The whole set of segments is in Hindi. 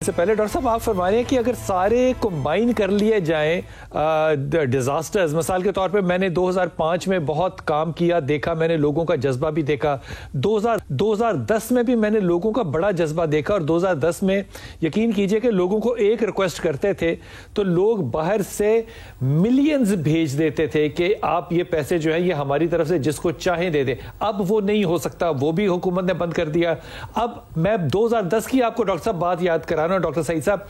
इससे पहले डॉक्टर साहब आप फरमा रहे हैं कि अगर सारे कंबाइन कर लिए जाएं डिजास्टर्स, मिसाल के तौर पे मैंने 2005 में बहुत काम किया, देखा, मैंने लोगों का जज्बा भी देखा, 2010 में भी मैंने लोगों का बड़ा जज्बा देखा, और 2010 में यकीन कीजिए कि लोगों को एक रिक्वेस्ट करते थे तो लोग बाहर से मिलियंस भेज देते थे कि आप ये पैसे जो है ये हमारी तरफ से जिसको चाहे दे दें। अब वो नहीं हो सकता, वो भी हुकूमत ने बंद कर दिया। अब मैं 2010 की आपको डॉक्टर साहब बात याद करा रहा हूं। डॉक्टर सईद साहब,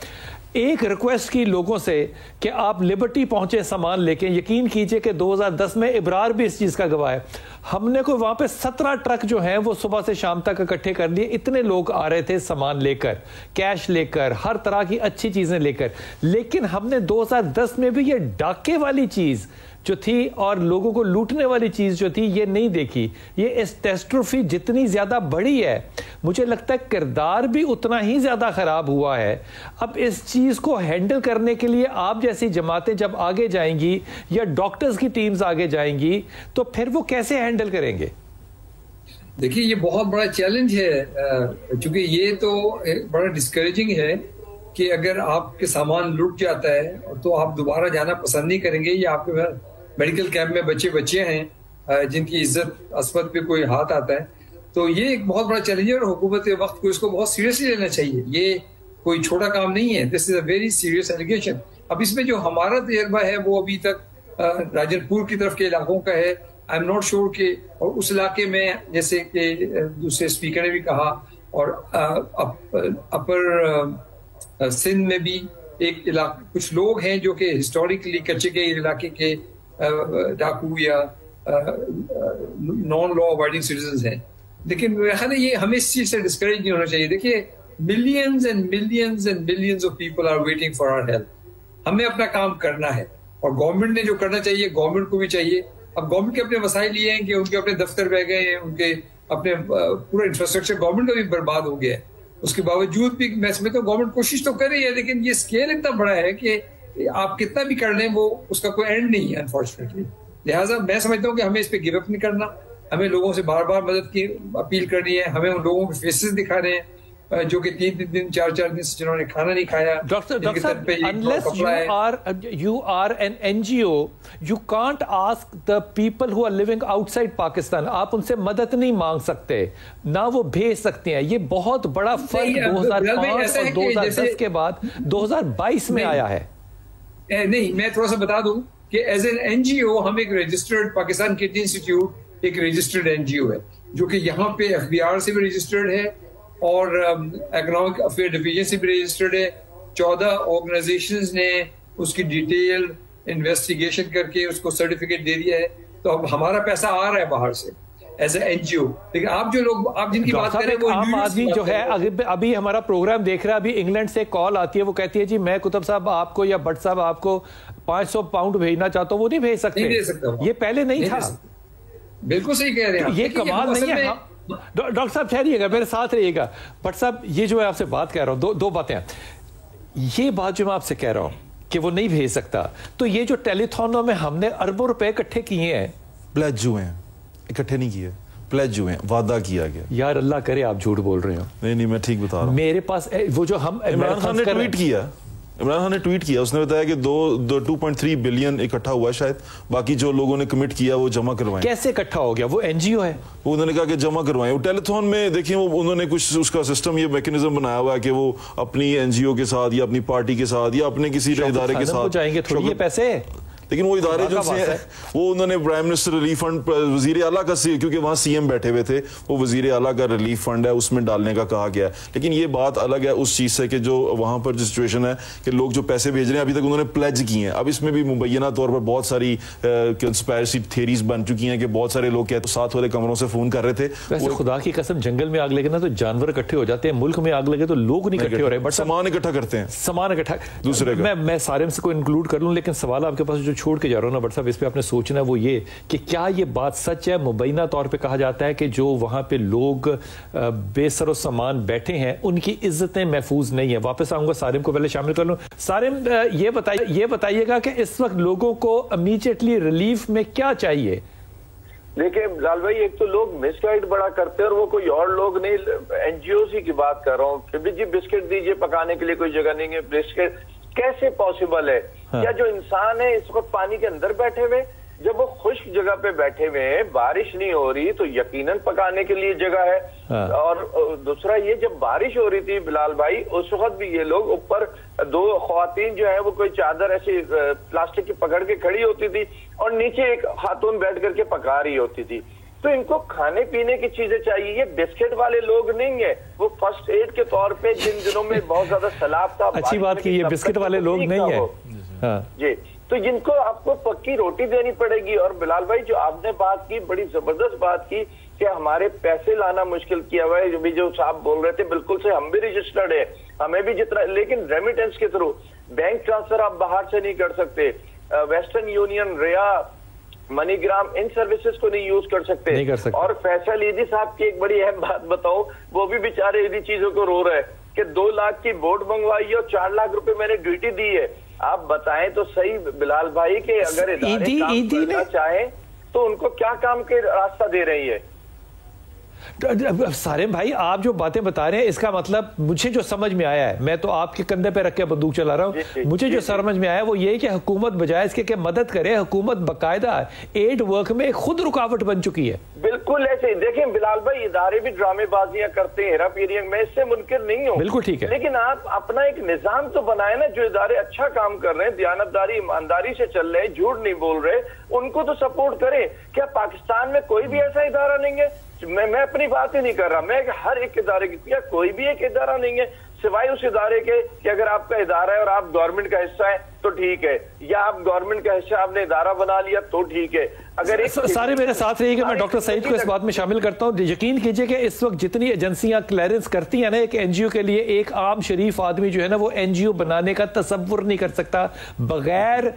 एक रिक्वेस्ट की लोगों से कि आप लिबर्टी पहुंचे सामान लेके, यकीन कीजिए कि 2010 में इब्रार भी इस चीज का गवाह है। हमने को वहां पे 17 ट्रक जो हैं वो सुबह से शाम तक इकट्ठे कर लिए। इतने लोग आ रहे थे सामान लेकर, कैश लेकर, हर तरह की अच्छी चीजें लेकर, लेकिन हमने 2010 में भी ये डाके वाली चीज जो थी और लोगों को लूटने वाली चीज जो थी ये नहीं देखी। ये कैटास्ट्रोफी जितनी ज्यादा बढ़ी है, मुझे लगता है किरदार भी उतना ही ज्यादा खराब हुआ है। अब इस चीज को हैंडल करने के लिए आप जैसी जमातें जब आगे जाएंगी या डॉक्टर्स की टीम्स आगे जाएंगी तो फिर वो कैसे हैंडल करेंगे? देखिए, ये बहुत बड़ा चैलेंज है, क्योंकि ये तो बड़ा डिस्करेजिंग है कि अगर आपके सामान लूट जाता है तो आप दोबारा जाना पसंद नहीं करेंगे, या आपके मेडिकल कैंप में बच्चे हैं जिनकी इज्जत अस्पत पे कोई हाथ आता है। तो ये एक बहुत बड़ा चैलेंज है और हुकूमत वक्त को इसको बहुत सीरियसली लेना चाहिए। ये कोई छोटा काम नहीं है, this is a very serious allegation. अब इसमें जो हमारा तजर्बा है वो अभी तक राजनपुर की तरफ के इलाकों का है। आई एम नॉट श्योर कि और उस इलाके में, जैसे कि दूसरे स्पीकर ने भी कहा, और अपर सिंध में भी एक इलाका, कुछ लोग हैं जो कि हिस्टोरिकली कच्चे के इलाके के डाकू या नॉन लॉ अबाइडिंग सिटीजन हैं। लेकिन मेरा ख्याल है ये हमें इस चीज से डिस्करेज नहीं होना चाहिए। देखिए, millions and millions and millions of people are waiting for our help. हमें अपना काम करना है और गवर्नमेंट ने जो करना चाहिए गवर्नमेंट को भी चाहिए। अब गवर्नमेंट के अपने वसाइल ये हैं कि उनके अपने दफ्तर बह गए हैं, उनके अपने पूरा इंफ्रास्ट्रक्चर गवर्नमेंट का भी बर्बाद हो गया है। उसके बावजूद भी मैं समझता हूँ गवर्नमेंट कोशिश तो कर रही है, लेकिन ये स्केल इतना बड़ा है कि आप कितना भी कर लें वो उसका कोई एंड नहीं है अनफॉर्चुनेटली। लिहाजा मैं समझता हूँ कि हमें इस पे गिव अप नहीं करना, हमें लोगों से बार बार मदद की अपील करनी है। हमें उन लोगों के फेसेस दिखाने हैं जो कि 3-3 दिन 4-4 दिन से जिन्होंने खाना नहीं खाया। Doctor unless you are an NGO, you can't ask the people who are living outside Pakistan. आप उनसे मदद नहीं मांग सकते, ना वो भेज सकते हैं। ये बहुत बड़ा फर्क 2005 और 2010 के बाद 2022 में आया है। नहीं, मैं थोड़ा सा बता दूं कि एज एन एनजीओ हम एक रजिस्टर्ड, पाकिस्तान किडनी इंस्टीट्यूट एक रजिस्टर्ड एनजीओ है जो कि यहाँ पे एफबीआर से भी रजिस्टर्ड है और इकोनॉमिक अफेयर डिवीजन से भी रजिस्टर्ड है। 14 ऑर्गेनाइजेशंस ने उसकी डिटेल इन्वेस्टिगेशन करके उसको सर्टिफिकेट दे दिया है। तो अब हमारा पैसा आ रहा है बाहर से एज ए एनजीओ। लेकिन आप जो लोग, आप जिनकी बात कर रहे हैं वो आम आदमी जो है, अभी हमारा प्रोग्राम देख रहा है, अभी इंग्लैंड से कॉल आती है, वो कहती है जी मैं कुतुब साहब आपको या भट्ट साहब आपको 500 पाउंड भेजना चाहता हूँ, वो नहीं भेज सकते। नहीं दे सकता, ये पहले नहीं था। बिल्कुल सही कह रहे हैं। ये कमाल नहीं है। डॉक्टर साहब ठहरिएगा, मेरे साथ रहिएगा। भट्ट साहब, ये जो मैं आपसे बात कह रहा हूँ, दो बातें हैं। ये बात जो मैं आपसे कह रहा हूँ कि वो नहीं भेज सकता, तो ये जो टेलीथॉनों में हमने अरबों रुपए इकट्ठे किए हैं, प्लेज हुए हैं, इकट्ठे नहीं किए, प्लेज हुए हैं, वादा किया गया। यार अल्लाह करे आप झूठ बोल रहे हो। नहीं, मैं ठीक बता रहा हूँ। मेरे पास वो जो हम इमरान खान ने ट्वीट किया, इमरान खान ने ट्वीट किया, उसने बताया कि 2.3 बिलियन इकट्ठा हुआ है शायद, बाकी जो लोगों ने कमिट किया वो जमा करवाएं। कैसे इकट्ठा हो गया? वो एनजीओ है, वो उन्होंने कहा कि जमा करवाएं। वो टेलीथॉन में देखिए, वो उन्होंने कुछ उसका सिस्टम, ये मैकेनिज्म बनाया हुआ है कि वो अपनी एनजीओ के साथ या अपनी पार्टी के साथ या अपने किसी इदारे के साथ जाएंगे थोड़ी ये पैसे। लेकिन वो इदारे जो से वो उन्होंने प्राइम मिनिस्टर रिलीफ फंड, वजीर आला का, क्योंकि वहां सीएम बैठे हुए थे, वो वजीर आला का रिलीफ फंड है उसमें डालने का कहा गया है। लेकिन ये बात अलग है उस चीज से कि जो वहां पर जो सिचुएशन है कि लोग जो पैसे भेज रहे हैं अभी तक उन्होंने प्लेज किए हैं। अब इसमें भी मुबैना तौर पर बहुत सारी कंस्पायरेसी थ्योरीज बन चुकी हैं कि बहुत सारे लोग कहते साथ वाले कमरों से फोन कर रहे थे। वैसे खुदा की कसम, जंगल में आग लगे ना तो जानवर इकट्ठे हो जाते हैं, मुल्क में आग लगे तो लोग नहीं इकट्ठे हो रहे, बट सामान इकट्ठा करते हैं, सामान इकट्ठा दूसरे का। मैं सारे को इंक्लूड कर लूं, लेकिन सवाल आपके पास जो छोड़ के जा रहा हूं ना साहब, इस पे आपने सोचना है वो ये कि क्या ये बात सच है? मुबैना तौर पे कहा जाता है कि जो वहां पे लोग बेसरो सामान बैठे हैं उनकी इज्जतें महफूज नहीं है। वापस आऊंगा, सारिम को पहले शामिल कर लूं। सारिम, ये बताइएगा कि इस वक्त लोगों को इमीडिएटली रिलीफ में क्या चाहिए? देखिए लाल भाई, एक तो लोग मिसगाइड बड़ा करते हैं और वो कोई और लोग नहीं, एनजीओ की बात कर रहा हूँ कि जी बिस्किट दीजिए, पकाने के लिए कोई जगह नहीं है, बिस्किट कैसे पॉसिबल है? हाँ। क्या जो इंसान है इस वक्त पानी के अंदर बैठे हुए, जब वो खुश्क जगह पे बैठे हुए हैं, बारिश नहीं हो रही, तो यकीनन पकाने के लिए जगह है। हाँ। और दूसरा ये, जब बारिश हो रही थी बिलाल भाई, उस वक्त भी ये लोग ऊपर दो ख्वातीन जो है वो कोई चादर ऐसी प्लास्टिक की पकड़ के खड़ी होती थी और नीचे एक खातून बैठ करके पका रही होती थी। तो इनको खाने पीने की चीजें चाहिए, ये बिस्किट वाले लोग नहीं है। वो फर्स्ट एड के तौर पे जिन दिनों में बहुत ज्यादा सैलाब था, अच्छी बात की, ये बिस्किट वाले लोग नहीं है। हाँ। जी, तो जिनको आपको पक्की रोटी देनी पड़ेगी। और बिलाल भाई, जो आपने बात की, बड़ी जबरदस्त बात की कि हमारे पैसे लाना मुश्किल किया हुआ है, जो साहब बोल रहे थे, बिल्कुल से हम भी रजिस्टर्ड है, हमें भी जितना, लेकिन रेमिटेंस के थ्रू बैंक ट्रांसफर आप बाहर से नहीं कर सकते, वेस्टर्न यूनियन, रिया, मनीग्राम, इन सर्विसेज को नहीं यूज कर सकते। और फैसल ईदी साहब की एक बड़ी अहम बात बताऊं, वो भी बेचारे इन्हीं चीजों को रो रहे हैं कि 2 लाख की बोर्ड मंगवाई है और 4 लाख रुपए मैंने ड्यूटी दी है। आप बताएं तो सही बिलाल भाई कि अगर इदारे काम करना चाहें तो उनको क्या काम के रास्ता दे रही है? सारे भाई, आप जो बातें बता रहे हैं, इसका मतलब मुझे जो समझ में आया है, मैं तो आपके कंधे पे रख के बंदूक चला रहा हूं, मुझे जो समझ में आया वो ये कि हुकूमत बजाय इसके कि मदद करे, हुकूमत बकायदा एड वर्क में खुद रुकावट बन चुकी है। बिल्कुल ऐसे ही देखें बिलाल भाई, इदारे भी ड्रामेबाजियां करते हैं, हेरा फेरी, मैं इससे मुनकिर नहीं हूँ, बिल्कुल ठीक है, लेकिन आप अपना एक निजाम तो बनाए ना। जो इदारे अच्छा काम कर रहे हैं, दयानतदारी, ईमानदारी से चल रहे हैं, झूठ नहीं बोल रहे, उनको तो सपोर्ट करें। क्या पाकिस्तान में कोई भी ऐसा इदारा नहीं है? मैं अपनी बात ही नहीं कर रहा, मैं हर एक इदारे की, क्या कोई भी एक इदारा नहीं है सिवाय उस इदारे के कि अगर आपका इदारा है और आप गवर्नमेंट का हिस्सा है तो ठीक है, या आप गवर्नमेंट का हिस्सा आपने इदारा बना लिया तो ठीक है। अगर सारे मेरे साथ रहिएगा, मैं डॉक्टर सईद को इस बात में शामिल करता हूं। यकीन कीजिए कि इस वक्त जितनी एजेंसियां क्लियरेंस करती हैं ना एक एनजीओ के लिए, एक आम शरीफ आदमी जो है ना वो एनजीओ बनाने का तसव्वुर नहीं कर सकता बगैर,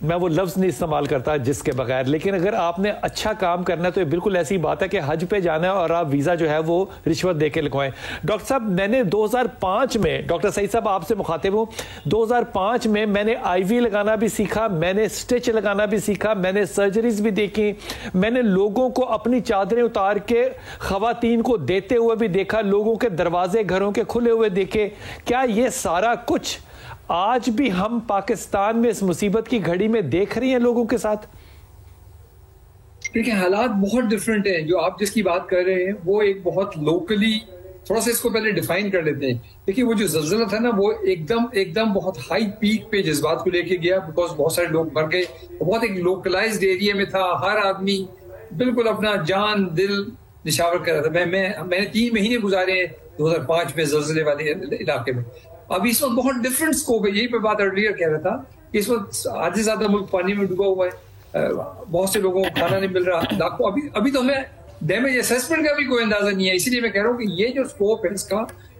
मैं वो लफ्ज नहीं इस्तेमाल करता जिसके बगैर, लेकिन अगर आपने अच्छा काम करना है तो ये बिल्कुल ऐसी बात है कि हज पे जाना है और आप वीजा जो है वो रिश्वत देके लिखवाएं। डॉक्टर साहब, मैंने 2005 में, डॉक्टर सईद साहब आपसे मुखातिब हूं, 2005 में मैंने आईवी लगाना भी सीखा, मैंने स्टिच लगाना भी सीखा, मैंने सर्जरीज भी देखी, मैंने लोगों को अपनी चादरें उतार के खवातीन को देते हुए भी देखा, लोगों के दरवाजे घरों के खुले हुए देखे। क्या ये सारा कुछ आज भी हम पाकिस्तान में इस मुसीबत की घड़ी में देख रही हैं लोगों के साथ? देखिए, हालात बहुत डिफरेंट हैं। जो आप जिसकी बात कर रहे हैं वो एक बहुत लोकली, थोड़ा सा इसको पहले डिफाइन कर लेते हैं। देखिए, वो जो ज़लज़ला था ना, वो एकदम बहुत हाई पीक पे जज्बात को लेके गया, बिकॉज बहुत सारे लोग मर गए, बहुत एक लोकलाइज्ड एरिया में था, हर आदमी बिल्कुल अपना जान दिल निशावर कर रहा था। मैंने 3 महीने गुजारे हैं 2005 में ज़लज़ले वाले इलाके में। अब इस वक्त बहुत डिफरेंट स्कोप है, यही पे बात अर्लियर कह रहा था, इस वक्त आधे से ज्यादा मुल्क पानी में डूबा हुआ है, बहुत से लोगों को खाना नहीं मिल रहा, लाखों, अभी तो हमें डैमेज असेसमेंट का भी कोई अंदाजा नहीं है। इसीलिए मैं कह रहा हूँ कि ये जो स्कोप है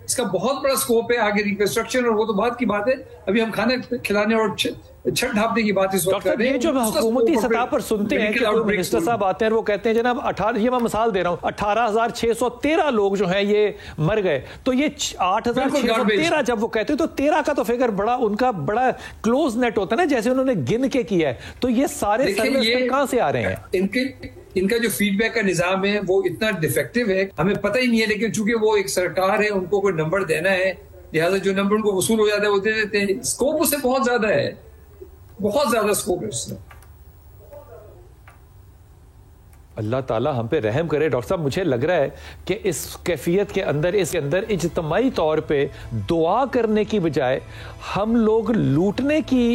इसका बहुत बड़ा स्कोप है आगे रिकंस्ट्रक्शन, और वो तो बात की बात है, अभी हम खाना खिलाने और छत ढापने की बात इस वक्त कर रहे हैं। ये जो हुकूमती सतह पर सुनते हैं कि मिनिस्टर साहब आते हैं और वो कहते हैं जनाब 18, ये मैं मिसाल दे रहा हूँ, 18,613 लोग जो हैं ये मर गए, तो ये 8,613 जब वो कहते हैं तो 13 का तो फिगर बड़ा, उनका बड़ा क्लोज नेट होता है ना, जैसे उन्होंने गिन के किया है। तो ये सारे सर्वे कहां से आ रहे हैं? इनका जो फीडबैक का निजाम है वो इतना डिफेक्टिव है, हमें पता ही नहीं है, लेकिन चूंकि वो एक सरकार है, उनको कोई नंबर देना है, लिहाजा जो नंबर उनको वसूल हो जाता है वो दे देते हैं। स्कोप उससे बहुत ज्यादा है, बहुत ज्यादा स्कोप है उससे। अल्लाह ताला हम पे रहम करे। डॉक्टर साहब, मुझे लग रहा है कि इस कैफियत के अंदर, इसके अंदर इज्तिमाई तौर पे दुआ करने की बजाय हम लोग लूटने की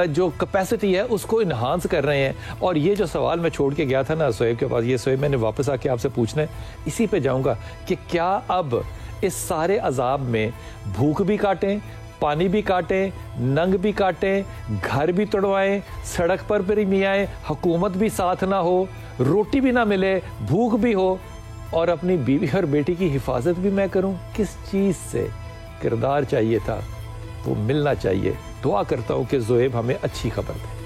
जो कैपेसिटी है उसको इन्हांस कर रहे हैं। और ये जो सवाल मैं छोड़ के गया था ना सोएब के पास, ये सोएब मैंने वापस आके आपसे पूछना है, इसी पे जाऊंगा कि क्या अब इस सारे अजाब में भूख भी काटें, पानी भी काटें, नंग भी काटें, घर भी तोड़वाएं, सड़क पर भी आए, हुकूमत भी साथ ना हो, रोटी भी ना मिले, भूख भी हो, और अपनी बीवी और बेटी की हिफाजत भी मैं करूं? किस चीज़ से किरदार चाहिए था वो मिलना चाहिए। दुआ करता हूं कि ज़ोएब हमें अच्छी खबर दे।